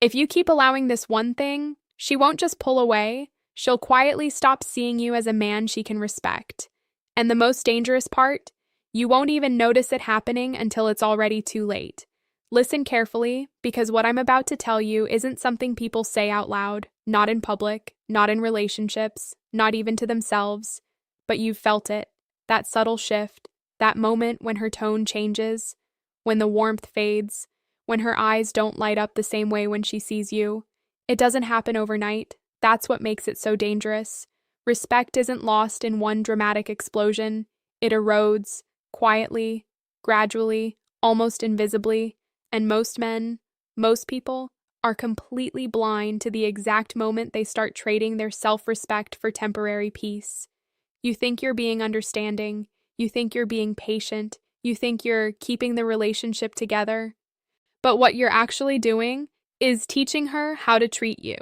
If you keep allowing this one thing, she won't just pull away, she'll quietly stop seeing you as a man she can respect. And the most dangerous part, you won't even notice it happening until it's already too late. Listen carefully, because what I'm about to tell you isn't something people say out loud, not in public, not in relationships, not even to themselves, but you've felt it, that subtle shift, that moment when her tone changes, when the warmth fades, when her eyes don't light up the same way when she sees you. It doesn't happen overnight. That's what makes it so dangerous. Respect isn't lost in one dramatic explosion. It erodes, quietly, gradually, almost invisibly, and most men, most people, are completely blind to the exact moment they start trading their self-respect for temporary peace. You think you're being understanding, you think you're being patient, you think you're keeping the relationship together, but what you're actually doing is teaching her how to treat you.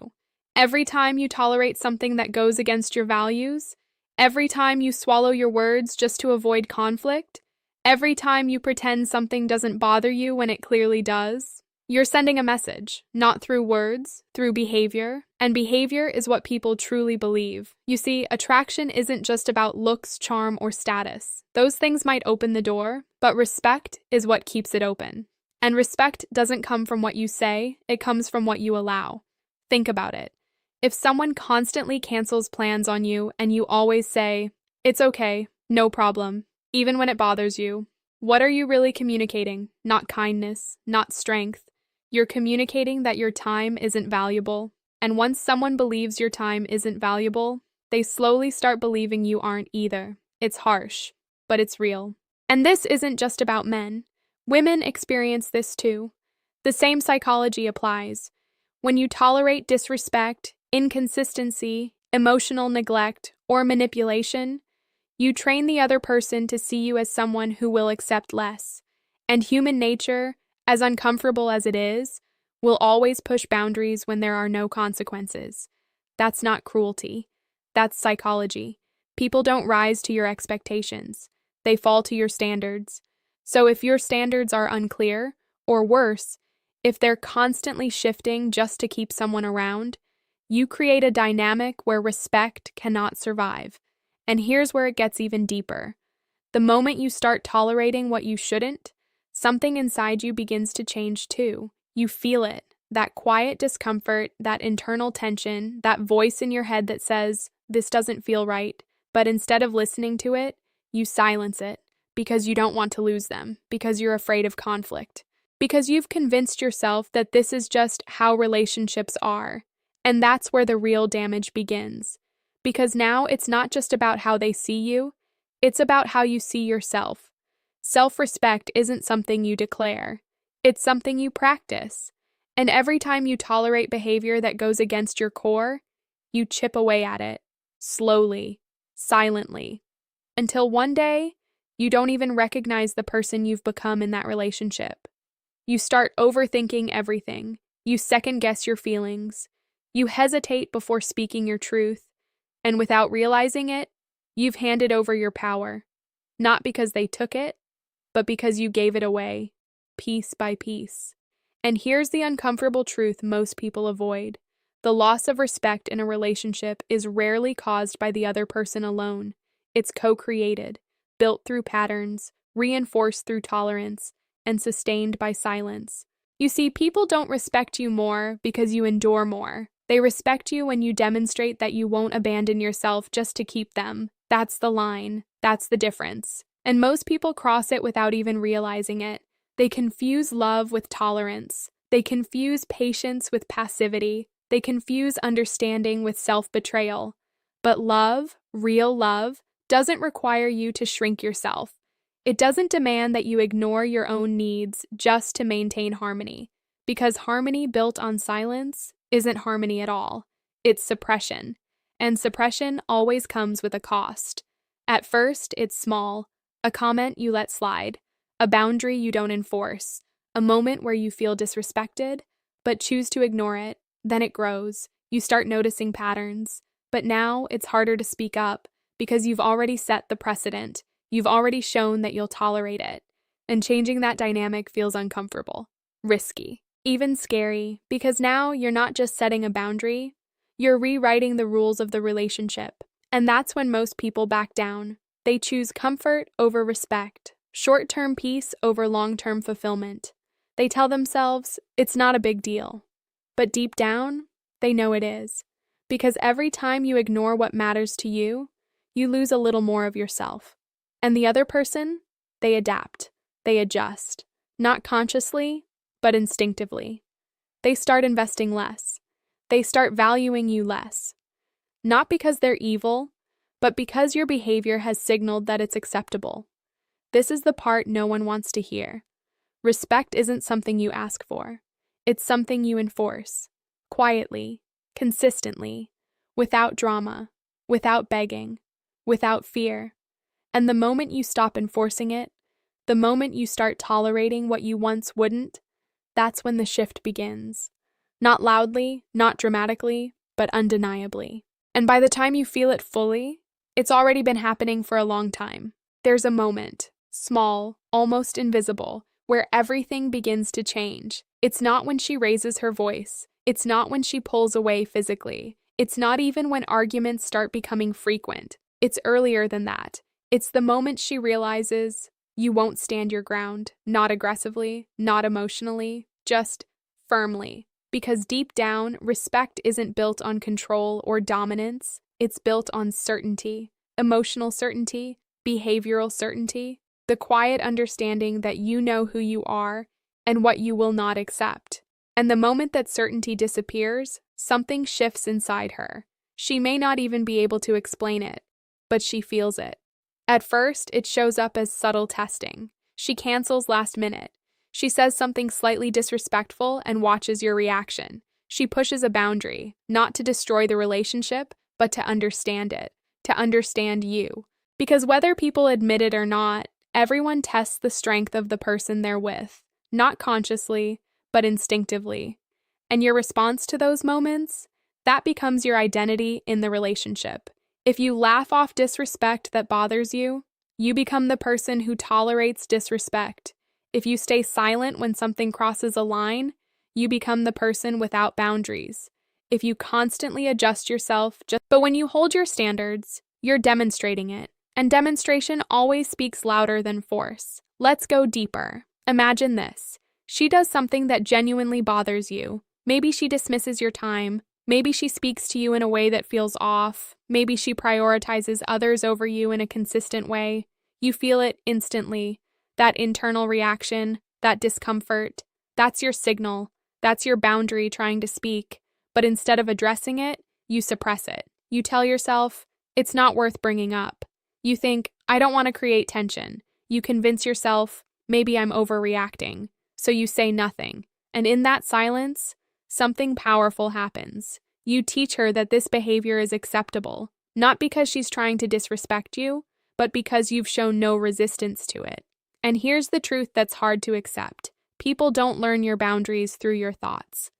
Every time you tolerate something that goes against your values, every time you swallow your words just to avoid conflict, every time you pretend something doesn't bother you when it clearly does, you're sending a message, not through words, through behavior, and behavior is what people truly believe. You see, attraction isn't just about looks, charm, or status. Those things might open the door, but respect is what keeps it open. And respect doesn't come from what you say, it comes from what you allow. Think about it. If someone constantly cancels plans on you and you always say, "It's okay, no problem," even when it bothers you, what are you really communicating? Not kindness, not strength. You're communicating that your time isn't valuable. And once someone believes your time isn't valuable, they slowly start believing you aren't either. It's harsh, but it's real. And this isn't just about men. Women experience this too. The same psychology applies. When you tolerate disrespect, inconsistency, emotional neglect, or manipulation, you train the other person to see you as someone who will accept less. And human nature, as uncomfortable as it is, will always push boundaries when there are no consequences. That's not cruelty. That's psychology. People don't rise to your expectations. They fall to your standards. So if your standards are unclear, or worse, if they're constantly shifting just to keep someone around, you create a dynamic where respect cannot survive. And here's where it gets even deeper. The moment you start tolerating what you shouldn't, something inside you begins to change too. You feel it, that quiet discomfort, that internal tension, that voice in your head that says, "This doesn't feel right," but instead of listening to it, you silence it because you don't want to lose them, because you're afraid of conflict, because you've convinced yourself that this is just how relationships are. And that's where the real damage begins. Because now it's not just about how they see you, it's about how you see yourself. Self-respect isn't something you declare, it's something you practice. And every time you tolerate behavior that goes against your core, you chip away at it, slowly, silently, until one day, you don't even recognize the person you've become in that relationship. You start overthinking everything, you second-guess your feelings, you hesitate before speaking your truth, and without realizing it, you've handed over your power, not because they took it, but because you gave it away, piece by piece. And here's the uncomfortable truth most people avoid. The loss of respect in a relationship is rarely caused by the other person alone. It's co-created, built through patterns, reinforced through tolerance, and sustained by silence. You see, people don't respect you more because you endure more. They respect you when you demonstrate that you won't abandon yourself just to keep them. That's the line. That's the difference. And most people cross it without even realizing it. They confuse love with tolerance. They confuse patience with passivity. They confuse understanding with self-betrayal. But love, real love, doesn't require you to shrink yourself. It doesn't demand that you ignore your own needs just to maintain harmony. Because harmony built on silence isn't harmony at all. It's suppression. And suppression always comes with a cost. At first, it's small. A comment you let slide. A boundary you don't enforce. A moment where you feel disrespected, but choose to ignore it. Then it grows. You start noticing patterns. But now it's harder to speak up because you've already set the precedent. You've already shown that you'll tolerate it. And changing that dynamic feels uncomfortable. Risky. Even scary, because now you're not just setting a boundary, you're rewriting the rules of the relationship. And that's when most people back down. They choose comfort over respect, short-term peace over long-term fulfillment. They tell themselves it's not a big deal. But deep down, they know it is. Because every time you ignore what matters to you, you lose a little more of yourself. And the other person, they adapt, they adjust, not consciously, but instinctively. They start investing less. They start valuing you less. Not because they're evil, but because your behavior has signaled that it's acceptable. This is the part no one wants to hear. Respect isn't something you ask for. It's something you enforce. Quietly, consistently, without drama, without begging, without fear. And the moment you stop enforcing it, the moment you start tolerating what you once wouldn't, that's when the shift begins. Not loudly, not dramatically, but undeniably. And by the time you feel it fully, it's already been happening for a long time. There's a moment, small, almost invisible, where everything begins to change. It's not when she raises her voice. It's not when she pulls away physically. It's not even when arguments start becoming frequent. It's earlier than that. It's the moment she realizes you won't stand your ground, not aggressively, not emotionally, just firmly. Because deep down, respect isn't built on control or dominance. It's built on certainty, emotional certainty, behavioral certainty, the quiet understanding that you know who you are and what you will not accept. And the moment that certainty disappears, something shifts inside her. She may not even be able to explain it, but she feels it. At first, it shows up as subtle testing. She cancels last minute. She says something slightly disrespectful and watches your reaction. She pushes a boundary, not to destroy the relationship, but to understand it, to understand you. Because whether people admit it or not, everyone tests the strength of the person they're with, not consciously, but instinctively. And your response to those moments, that becomes your identity in the relationship. If you laugh off disrespect that bothers you, you become the person who tolerates disrespect. If you stay silent when something crosses a line, you become the person without boundaries. If you constantly adjust yourself, but when you hold your standards, you're demonstrating it. And demonstration always speaks louder than force. Let's go deeper. Imagine this. She does something that genuinely bothers you. Maybe she dismisses your time. Maybe she speaks to you in a way that feels off. Maybe she prioritizes others over you in a consistent way. You feel it instantly. That internal reaction, that discomfort, that's your signal. That's your boundary trying to speak. But instead of addressing it, you suppress it. You tell yourself, it's not worth bringing up. You think, I don't want to create tension. You convince yourself, maybe I'm overreacting. So you say nothing. And in that silence, something powerful happens. You teach her that this behavior is acceptable, not because she's trying to disrespect you, but because you've shown no resistance to it. And here's the truth that's hard to accept. People don't learn your boundaries through your thoughts.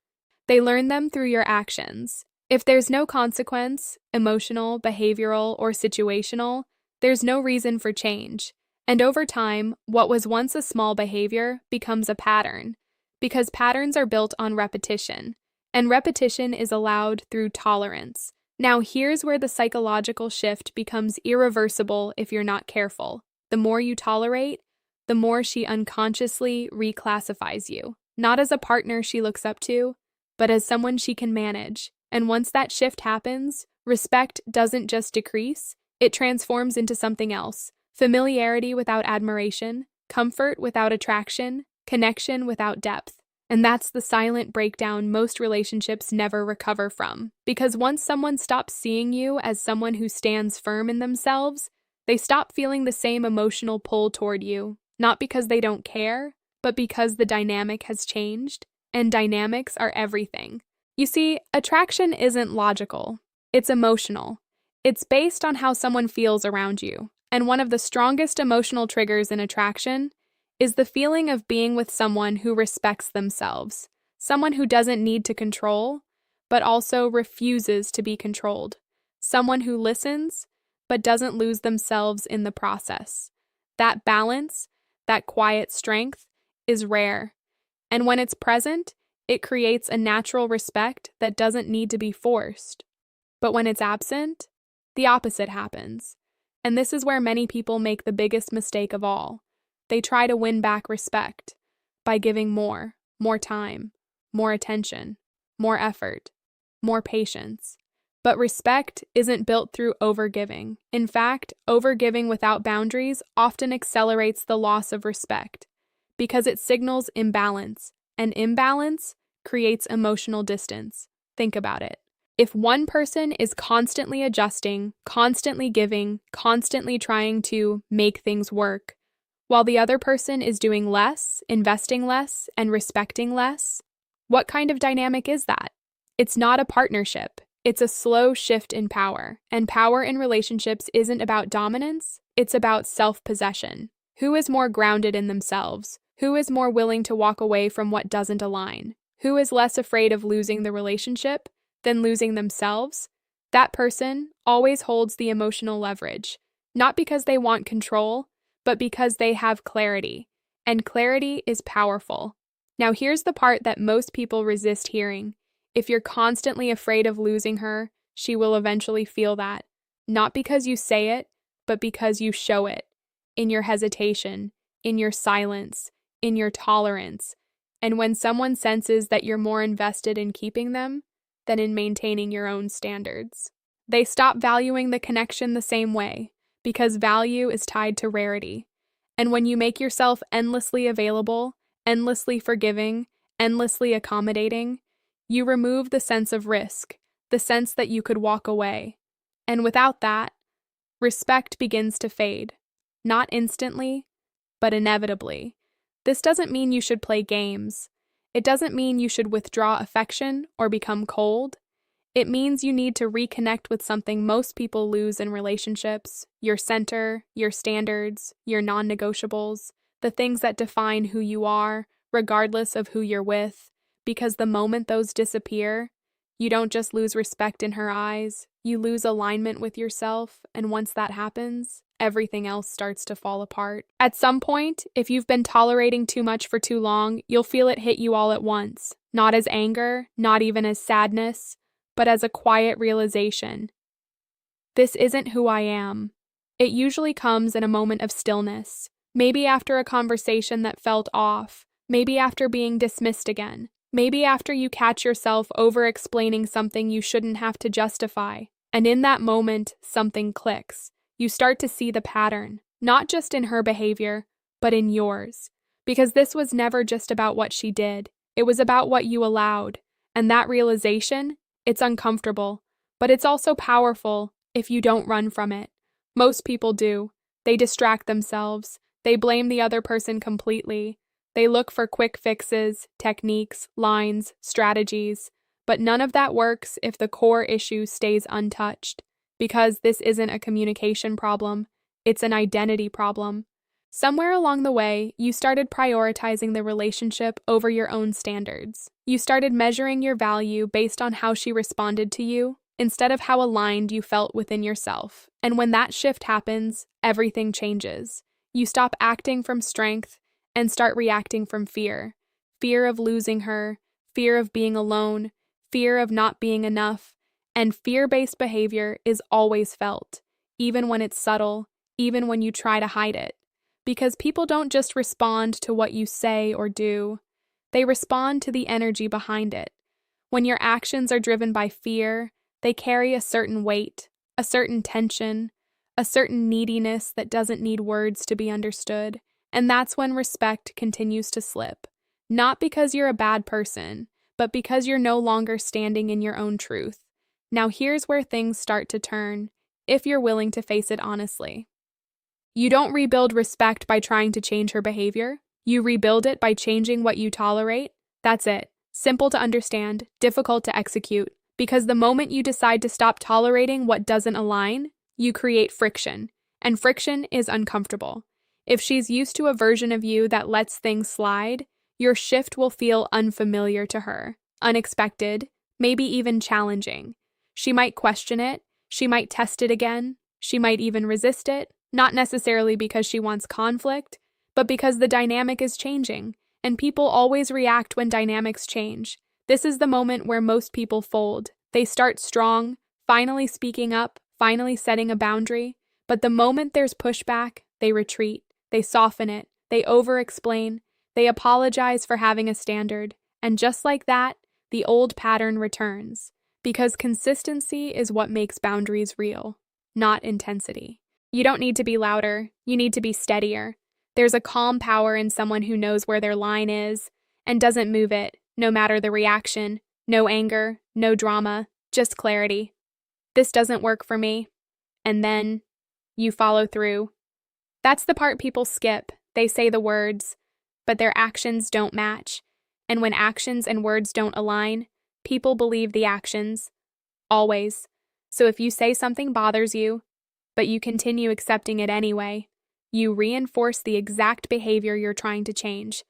They learn them through your actions. If there's no consequence, emotional, behavioral, or situational, there's no reason for change. And over time, what was once a small behavior becomes a pattern, because patterns are built on repetition, and repetition is allowed through tolerance. Now here's where the psychological shift becomes irreversible if you're not careful. The more you tolerate, the more she unconsciously reclassifies you, not as a partner she looks up to, but as someone she can manage. And once that shift happens, respect doesn't just decrease, it transforms into something else. Familiarity without admiration, comfort without attraction, connection without depth. And that's the silent breakdown most relationships never recover from. Because once someone stops seeing you as someone who stands firm in themselves, they stop feeling the same emotional pull toward you. Not because they don't care, but because the dynamic has changed, and dynamics are everything. You see, attraction isn't logical, it's emotional. It's based on how someone feels around you. And one of the strongest emotional triggers in attraction is the feeling of being with someone who respects themselves, someone who doesn't need to control, but also refuses to be controlled, someone who listens, but doesn't lose themselves in the process. That balance, that quiet strength, is rare. And when it's present, It creates a natural respect that doesn't need to be forced. But when it's absent, the opposite happens. And this is where many people make the biggest mistake of all. They try to win back respect by giving more time, more attention, more effort, more patience. But respect isn't built through overgiving. In fact, overgiving without boundaries often accelerates the loss of respect because it signals imbalance, and imbalance creates emotional distance. Think about it. If one person is constantly adjusting, constantly giving, constantly trying to make things work, while the other person is doing less, investing less, and respecting less, what kind of dynamic is that? It's not a partnership. It's a slow shift in power, and power in relationships isn't about dominance, it's about self-possession. Who is more grounded in themselves? Who is more willing to walk away from what doesn't align? Who is less afraid of losing the relationship than losing themselves? That person always holds the emotional leverage, not because they want control, but because they have clarity, and clarity is powerful. Now here's the part that most people resist hearing. If you're constantly afraid of losing her, she will eventually feel that. Not because you say it, but because you show it. In your hesitation, in your silence, in your tolerance. And when someone senses that you're more invested in keeping them than in maintaining your own standards, they stop valuing the connection the same way, because value is tied to rarity. And when you make yourself endlessly available, endlessly forgiving, endlessly accommodating, you remove the sense of risk, the sense that you could walk away. And without that, respect begins to fade. Not instantly, but inevitably. This doesn't mean you should play games. It doesn't mean you should withdraw affection or become cold. It means you need to reconnect with something most people lose in relationships: your center, your standards, your non-negotiables, the things that define who you are, regardless of who you're with. Because the moment those disappear, you don't just lose respect in her eyes, you lose alignment with yourself, and once that happens, everything else starts to fall apart. At some point, if you've been tolerating too much for too long, you'll feel it hit you all at once, not as anger, not even as sadness, but as a quiet realization. This isn't who I am. It usually comes in a moment of stillness, maybe after a conversation that felt off, maybe after being dismissed again. Maybe after you catch yourself over-explaining something you shouldn't have to justify. And in that moment, something clicks. You start to see the pattern, not just in her behavior, but in yours. Because this was never just about what she did. It was about what you allowed. And that realization, it's uncomfortable, but it's also powerful if you don't run from it. Most people do. They distract themselves. They blame the other person completely. They look for quick fixes, techniques, lines, strategies, but none of that works if the core issue stays untouched, because this isn't a communication problem, it's an identity problem. Somewhere along the way, you started prioritizing the relationship over your own standards. You started measuring your value based on how she responded to you, instead of how aligned you felt within yourself. And when that shift happens, everything changes. You stop acting from strength and start reacting from fear. Fear of losing her, fear of being alone, fear of not being enough, and fear-based behavior is always felt, even when it's subtle, even when you try to hide it. Because people don't just respond to what you say or do, they respond to the energy behind it. When your actions are driven by fear, they carry a certain weight, a certain tension, a certain neediness that doesn't need words to be understood. And that's when respect continues to slip. Not because you're a bad person, but because you're no longer standing in your own truth. Now here's where things start to turn, if you're willing to face it honestly. You don't rebuild respect by trying to change her behavior. You rebuild it by changing what you tolerate. That's it. Simple to understand, difficult to execute. Because the moment you decide to stop tolerating what doesn't align, you create friction. And friction is uncomfortable. If she's used to a version of you that lets things slide, your shift will feel unfamiliar to her, unexpected, maybe even challenging. She might question it, she might test it again, she might even resist it, not necessarily because she wants conflict, but because the dynamic is changing, and people always react when dynamics change. This is the moment where most people fold. They start strong, finally speaking up, finally setting a boundary, but the moment there's pushback, they retreat, they soften it, they over-explain, they apologize for having a standard, and just like that, the old pattern returns. Because consistency is what makes boundaries real, not intensity. You don't need to be louder, you need to be steadier. There's a calm power in someone who knows where their line is and doesn't move it, no matter the reaction, no anger, no drama, just clarity. This doesn't work for me. And then you follow through. That's the part people skip. They say the words, but their actions don't match. And when actions and words don't align, people believe the actions. Always. So if you say something bothers you, but you continue accepting it anyway, you reinforce the exact behavior you're trying to change.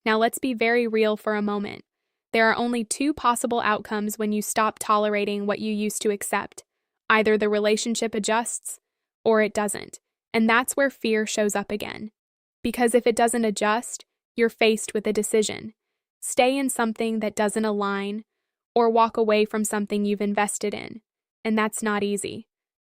Now let's be very real for a moment. There are only two possible outcomes when you stop tolerating what you used to accept. Either the relationship adjusts, or it doesn't. And that's where fear shows up again. Because if it doesn't adjust, you're faced with a decision. Stay in something that doesn't align, or walk away from something you've invested in. And that's not easy.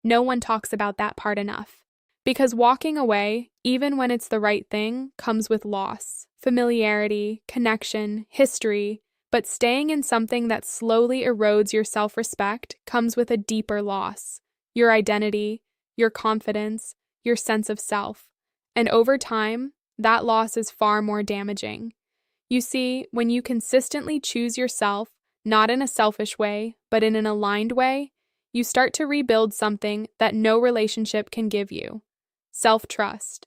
No one talks about that part enough. Because walking away, even when it's the right thing, comes with loss, familiarity, connection, history, but staying in something that slowly erodes your self-respect comes with a deeper loss, your identity, your confidence, your sense of self. And over time, that loss is far more damaging. You see, when you consistently choose yourself, not in a selfish way, but in an aligned way, you start to rebuild something that no relationship can give you. Self-trust.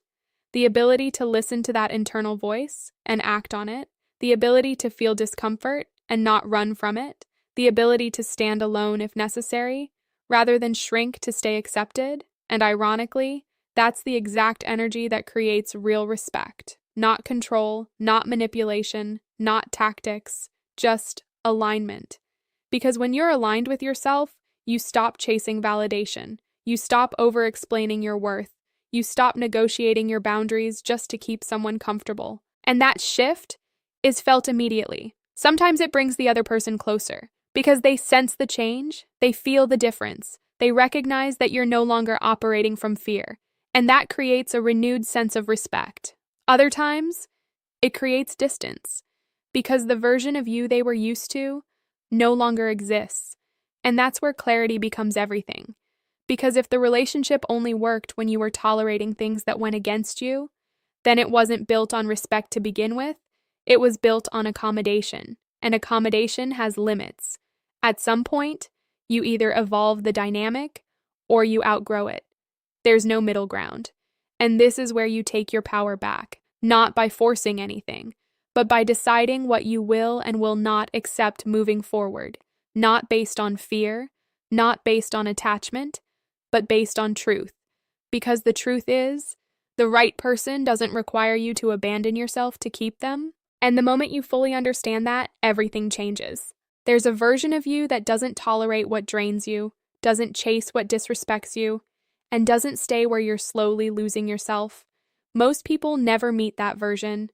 The ability to listen to that internal voice and act on it. The ability to feel discomfort and not run from it. The ability to stand alone if necessary, rather than shrink to stay accepted. And ironically, that's the exact energy that creates real respect. Not control, not manipulation, not tactics, just alignment. Because when you're aligned with yourself, you stop chasing validation. You stop over-explaining your worth. You stop negotiating your boundaries just to keep someone comfortable. And that shift is felt immediately. Sometimes it brings the other person closer because they sense the change, they feel the difference, they recognize that you're no longer operating from fear, and that creates a renewed sense of respect. Other times, it creates distance because the version of you they were used to no longer exists, and that's where clarity becomes everything. Because if the relationship only worked when you were tolerating things that went against you, then it wasn't built on respect to begin with. It was built on accommodation, and accommodation has limits. At some point, you either evolve the dynamic or you outgrow it. There's no middle ground. And this is where you take your power back, not by forcing anything, but by deciding what you will and will not accept moving forward, not based on fear, not based on attachment, but based on truth. Because the truth is, the right person doesn't require you to abandon yourself to keep them. And the moment you fully understand that, everything changes. There's a version of you that doesn't tolerate what drains you, doesn't chase what disrespects you, and doesn't stay where you're slowly losing yourself. Most people never meet that version,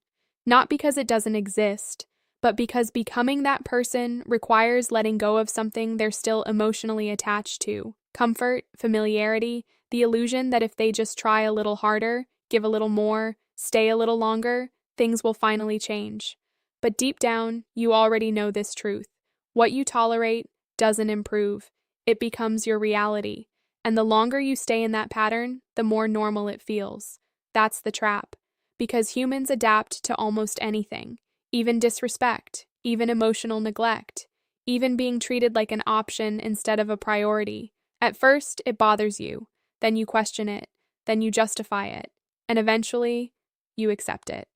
not because it doesn't exist, but because becoming that person requires letting go of something they're still emotionally attached to. Comfort, familiarity, the illusion that if they just try a little harder, give a little more, stay a little longer, things will finally change. But deep down, you already know this truth. What you tolerate doesn't improve. It becomes your reality. And the longer you stay in that pattern, the more normal it feels. That's the trap. Because humans adapt to almost anything, even disrespect, even emotional neglect, even being treated like an option instead of a priority. At first, it bothers you. Then you question it. Then you justify it. And eventually, you accept it.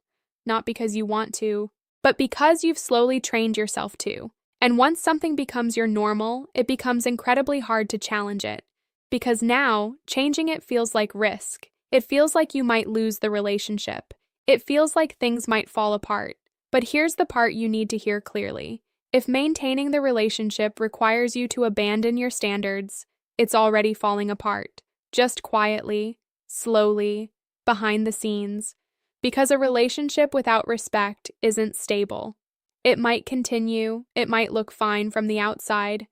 Not because you want to, but because you've slowly trained yourself to. And once something becomes your normal, it becomes incredibly hard to challenge it. Because now, changing it feels like risk. It feels like you might lose the relationship. It feels like things might fall apart. But here's the part you need to hear clearly. If maintaining the relationship requires you to abandon your standards, it's already falling apart. Just quietly, slowly, behind the scenes. Because a relationship without respect isn't stable. It might continue, it might look fine from the outside,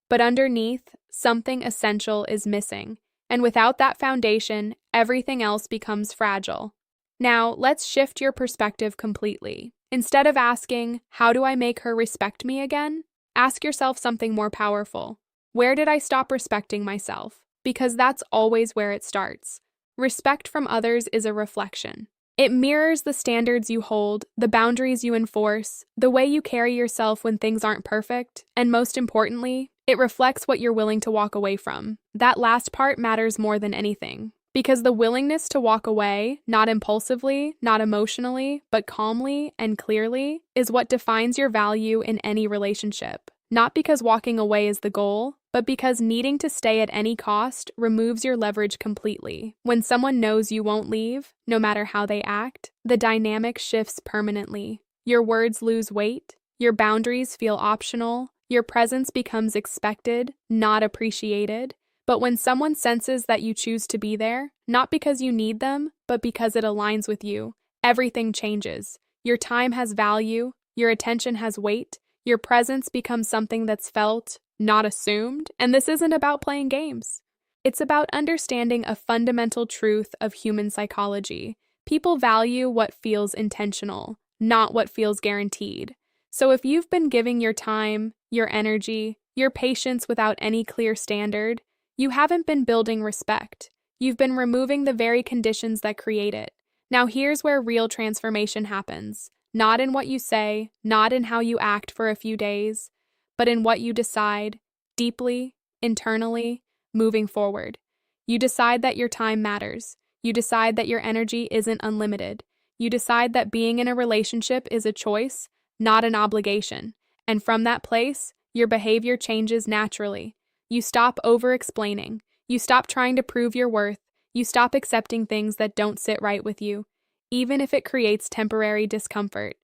but underneath, something essential is missing. And without that foundation, everything else becomes fragile. Now, let's shift your perspective completely. Instead of asking, how do I make her respect me again? Ask yourself something more powerful. Where did I stop respecting myself? Because that's always where it starts. Respect from others is a reflection. It mirrors the standards you hold, the boundaries you enforce, the way you carry yourself when things aren't perfect, and most importantly, it reflects what you're willing to walk away from. That last part matters more than anything, because the willingness to walk away, not impulsively, not emotionally, but calmly and clearly, is what defines your value in any relationship. Not because walking away is the goal, but because needing to stay at any cost removes your leverage completely. When someone knows you won't leave, no matter how they act, the dynamic shifts permanently. Your words lose weight, your boundaries feel optional, your presence becomes expected, not appreciated. But when someone senses that you choose to be there, not because you need them, but because it aligns with you, everything changes. Your time has value, your attention has weight, your presence becomes something that's felt, not assumed, and this isn't about playing games. It's about understanding a fundamental truth of human psychology. People value what feels intentional, not what feels guaranteed. So if you've been giving your time, your energy, your patience without any clear standard, you haven't been building respect. You've been removing the very conditions that create it. Now here's where real transformation happens. Not in what you say, not in how you act for a few days, but in what you decide, deeply, internally, moving forward. You decide that your time matters. You decide that your energy isn't unlimited. You decide that being in a relationship is a choice, not an obligation. And from that place, your behavior changes naturally. You stop over-explaining. You stop trying to prove your worth. You stop accepting things that don't sit right with you, even if it creates temporary discomfort.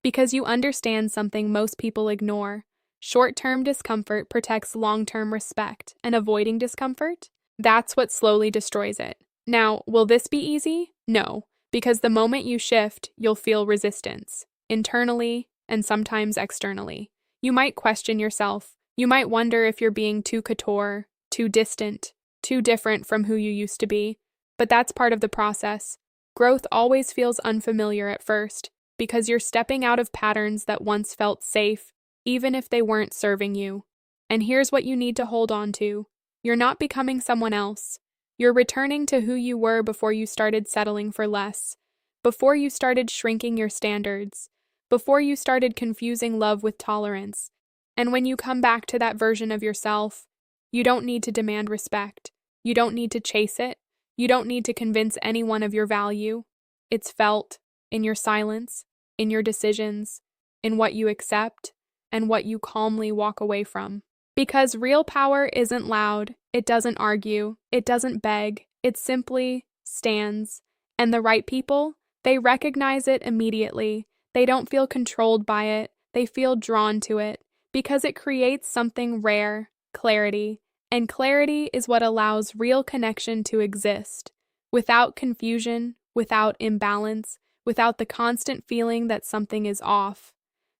Because you understand something most people ignore. Short-term discomfort protects long-term respect, and avoiding discomfort? That's what slowly destroys it. Now, will this be easy? No, because the moment you shift, you'll feel resistance, internally and sometimes externally. You might question yourself. You might wonder if you're being too couture, too distant, too different from who you used to be. But that's part of the process. Growth always feels unfamiliar at first, because you're stepping out of patterns that once felt safe, even if they weren't serving you. And here's what you need to hold on to. You're not becoming someone else. You're returning to who you were before you started settling for less, before you started shrinking your standards, before you started confusing love with tolerance. And when you come back to that version of yourself, you don't need to demand respect. You don't need to chase it. You don't need to convince anyone of your value. It's felt in your silence, in your decisions, in what you accept, and what you calmly walk away from. Because real power isn't loud, it doesn't argue, it doesn't beg, it simply stands. And the right people, they recognize it immediately. They don't feel controlled by it, they feel drawn to it, because it creates something rare, clarity. And clarity is what allows real connection to exist, without confusion, without imbalance, without the constant feeling that something is off.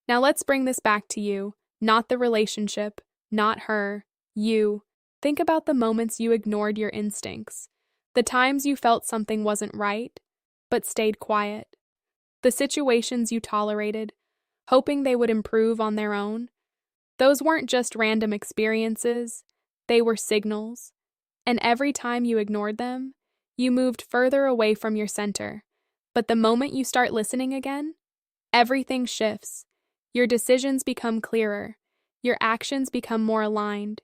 Now let's bring this back to you, not the relationship, not her, you. Think about the moments you ignored your instincts, the times you felt something wasn't right, but stayed quiet, the situations you tolerated, hoping they would improve on their own. Those weren't just random experiences, they were signals. And every time you ignored them, you moved further away from your center. But the moment you start listening again, everything shifts. Your decisions become clearer. Your actions become more aligned.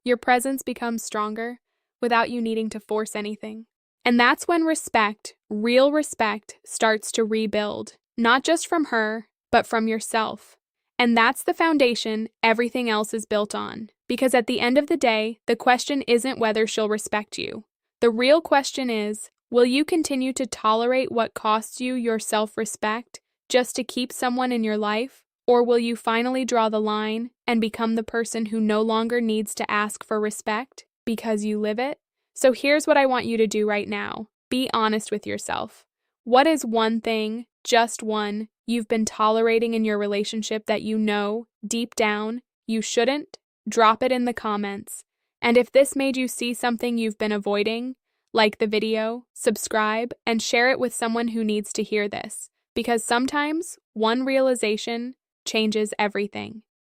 Your presence becomes stronger without you needing to force anything. And that's when respect, real respect, starts to rebuild, not just from her, but from yourself. And that's the foundation everything else is built on. Because at the end of the day, the question isn't whether she'll respect you. The real question is, will you continue to tolerate what costs you your self-respect just to keep someone in your life? Or will you finally draw the line and become the person who no longer needs to ask for respect because you live it? So here's what I want you to do right now. Be honest with yourself. What is one thing, just one, you've been tolerating in your relationship that you know, deep down, you shouldn't? Drop it in the comments. And if this made you see something you've been avoiding, like the video, subscribe, and share it with someone who needs to hear this, because sometimes one realization changes everything.